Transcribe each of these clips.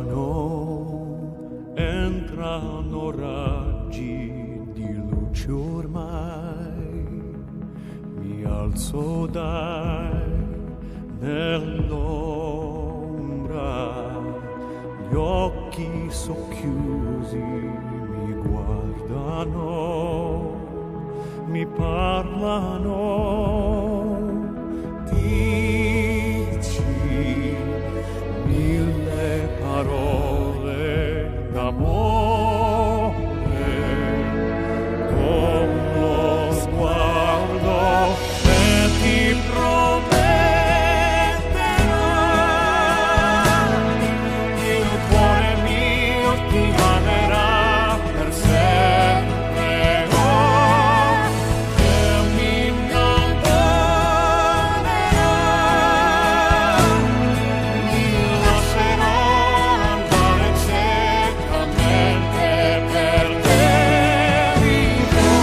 Piano entrano raggi di luce ormai, mi alzo dai nell'ombra, gli occhi socchiusi mi guardano, mi parlano, dici mille parole d'amore con lo sguardo e ti prometterò il cuore mio ti amerà per sempre, oh, e mi innamorerò, mi lascerò andare ciecamente per te vivrò.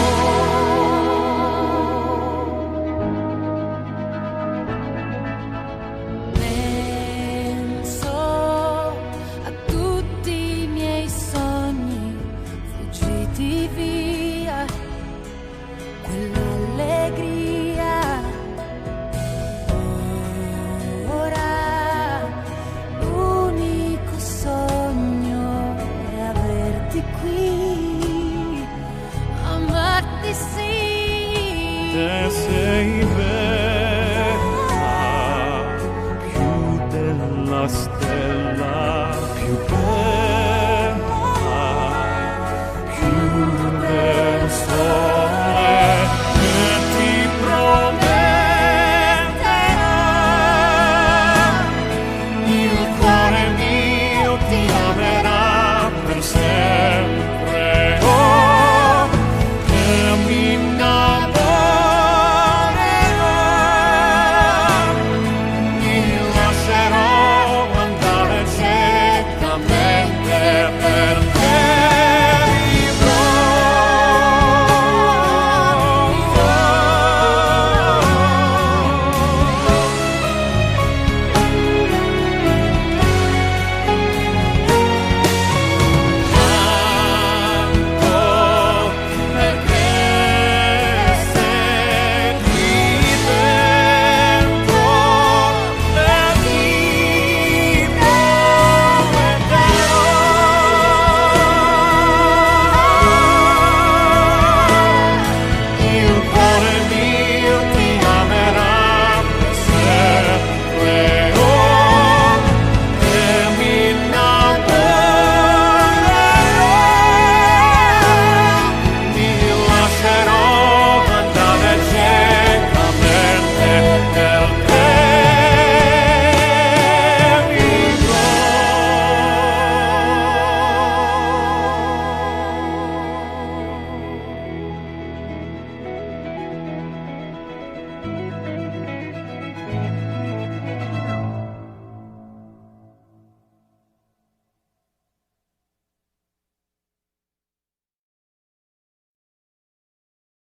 Penso a tutti i miei sogni fuggiti via, quell'allegria. Ora l'unico sogno è averti qui, amarti sì. Te sei bella più della stella